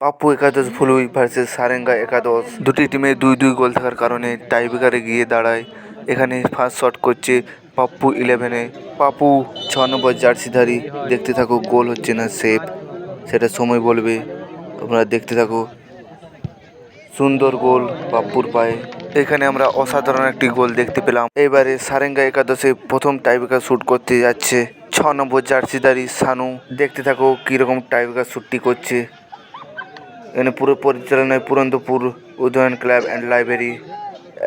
পাপ্পু একাদশ ফুলুই ভার্সেস সারেঙ্গা একাদশ। দুটি টিমে 2-2 গোল থাকার কারণে টাইব্রেকারে গিয়ে দাঁড়ায়। এখানে ফার্স্ট শট করছে পাপ্পু 11-এ। পাপ্পু 6 নম্বর জার্সিধারী। দেখতে থাকো গোল হচ্ছে না সেভ, সেটা সময় বলবে। তোমরা দেখতে থাকো। সুন্দর গোল পাপ্পুর পায়ে। এখানে আমরা অসাধারণ একটি গোল দেখতে পেলাম। এবারে সারেঙ্গা একাদশে প্রথম টাইব্রেকার শুট করতে যাচ্ছে 6 নম্বর জার্সিধারী সানু। দেখতে থাকো কীরকম টাইব্রেকার শ্যুটটি করছে। এখানে পুরো পরিচালনায় Purandarpur Udayan club and library.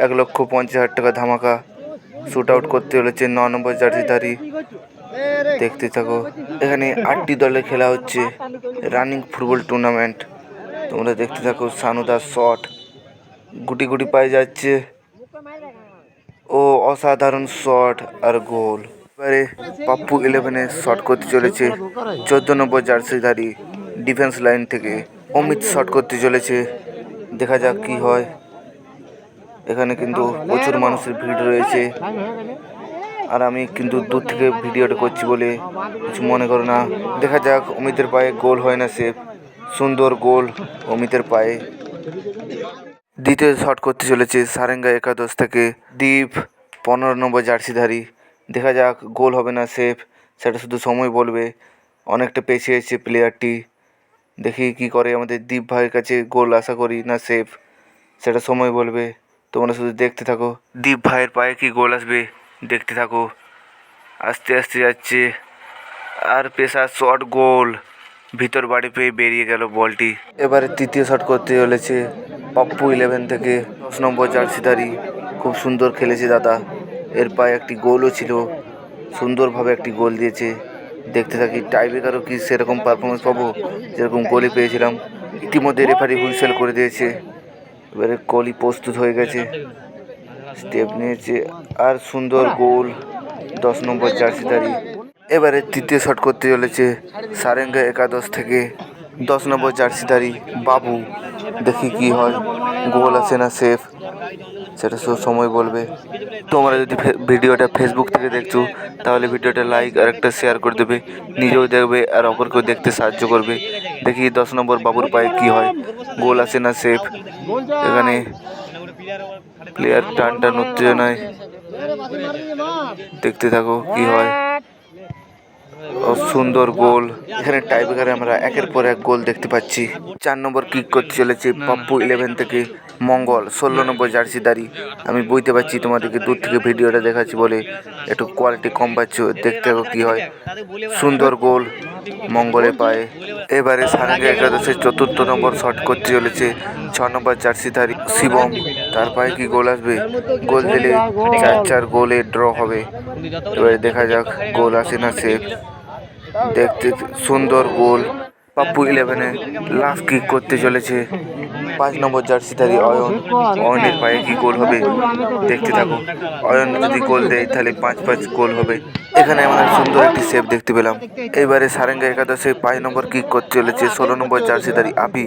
1,50,000 টাকা ধামাকা। শ্যুট আউট করতে চলেছে 9 নম্বর জার্সিধারী। দেখতে থাকো। এখানে 8টি দলে খেলা হচ্ছে রানিং ফুটবল টুর্নামেন্ট। তোমরা দেখতে থাকো। সানুদার শট গুটি গুটি পায়ে যাচ্ছে ও অসাধারণ শট আর গোল। এবারে পাপ্পু 11-এ শট করতে চলেছে 14 নম্বর জার্সিধারী ডিফেন্স লাইন থেকে। অমিত শট করতে চলেছে, দেখা যাক কি হয়। এখানে কিন্তু প্রচুর মানুষের ভিড় রয়েছে, আর আমি কিন্তু দূর থেকে ভিডিওটা করছি বলে কিছু মনে করো না। দেখা যাক, অমিতের পায়ে গোল হয় না সেভ। সুন্দর গোল অমিতের পায়ে। দ্বিতীয় শট করতে চলেছে সারেঙ্গা একাদশ থেকে দীপ 15 নম্বর জার্সিধারী। দেখা যাক গোল হবে না সেভ, সেটা শুধু সময় বলবে। অনেকটা পেছিয়েছে প্লেয়ারটি, দেখি কি করে আমাদের দীপ ভাইয়ের কাছে গোল আশা করি না সেভ, সেটা সময় বলবে। তোমরা শুধু দেখতে থাকো দীপ ভাইয়ের পায়ে কি গোল আসবে। দেখতে থাকো। আস্তে আস্তে যাচ্ছে আর পেশার শট, গোল। ভিতর বাড়ি পেয়ে বেরিয়ে গেল বলটি। এবারে তৃতীয় শট করতে চলেছে পাপ্পু 11 থেকে 10 নম্বর জার্সিধারী। খুব সুন্দর খেলেছে দাদা, এর পায়ে একটি গোলও ছিল, সুন্দরভাবে একটি গোল দিয়েছে। দেখতে থাকি টাইব্রেকারও কি সেরকম পারফরমেন্স পাবো যেরকম গোলই পেয়েছিলাম। ইতিমধ্যে রেফারি হুইসেল করে দিয়েছে। এবারে গোলই প্রস্তুত হয়ে গেছে, স্টেপ নিয়েছে আর সুন্দর গোল 10 নম্বর জার্সিধারী। এবারে তৃতীয় শট করতে চলেছে সারেঙ্গা একাদশ থেকে 10 নম্বর জার্সিধারী বাবু। দেখি কি হয়, গোল আছে না সেভ, সেটা সময় বলবে। তোমরা যদি ভিডিওটা ফেসবুক থেকে দেখছো তাহলে ভিডিওটা লাইক আর একটা শেয়ার করে দেবে, নিজেও দেখবে আর অপরকেও দেখতে সাহায্য করবে। দেখি 10 নম্বর বাবুর পায়ে কি হয়, গোল আছে না সেভ। এখানে প্লেয়ার টান উত্তেজনায়, দেখতে থাকো কি হয়। সুন্দর গোল। এখানে টাইব্রেকারে আমরা একের পর এক গোল দেখতে পাচ্ছি। 4 নম্বর কিক করতে চলেছে পাপ্পু 11 থেকে মঙ্গল 16 নম্বর জার্সিধারী। আমি বুঝতে পারছি তোমাদেরকে দূর থেকে ভিডিওটা দেখাচ্ছি বলে একটু কোয়ালিটি কম পাচ্ছ। দেখতে থাকো কি হয়। সুন্দর গোল মঙ্গলের পায়ে। এবারে সারেঙ্গা একাদশের 4র্থ নম্বর শট করতে চলেছে 6 নম্বর জার্সিধারী শিবম। তার পায়ে কি গোল আসবে, গোল দিলে 4-4 গোলে ড্র হবে। এবারে দেখা যাক গোল আসে না সেভ। দেখতে সুন্দর গোল পাপ্পু 11-এ লাস্ট কিক করতে চলেছে 5 নম্বর জার্সিধারী অয়ন। অয়নের পায়ে কি গোল হবে, দেখতে থাকো। অয়ন যদি গোল দেয় তাহলে 5-5 গোল হবে। এখানে আমরা সুন্দর একটি সেভ দেখতে পেলাম। এবারে সারেঙ্গা একাদশে 5 নম্বর কিক করতে চলেছে 16 নম্বর জার্সিধারী আপি।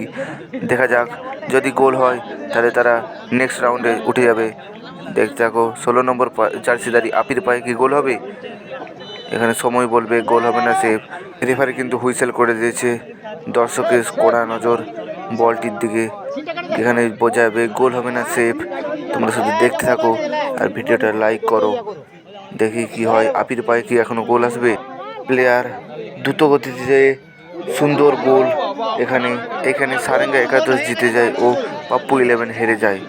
দেখা যাক, যদি গোল হয় তাহলে তারা নেক্সট রাউন্ডে উঠে যাবে। দেখতে থাকো 16 নম্বর জার্সিধারী আপির পায়ে কি গোল হবে। এখানে সময় বলবে গোল হবে না সেভ। রেফারি কিন্তু হুইসেল করে দিয়েছে। দর্শকের কড়া নজর বলটির দিকে, এখানে বোঝা যাবে গোল হবে না সেভ। তোমরা শুধু দেখতে থাকো আর ভিডিওটা লাইক করো। দেখি কি হয়, আপির পায়ে কি এখনো গোল আসবে। প্লেয়ার দ্রুত গতিতে সুন্দর গোল। এখানে সারেঙ্গা একাদশ জিতে যায় ও পাপ্পু 11 হেরে যায়।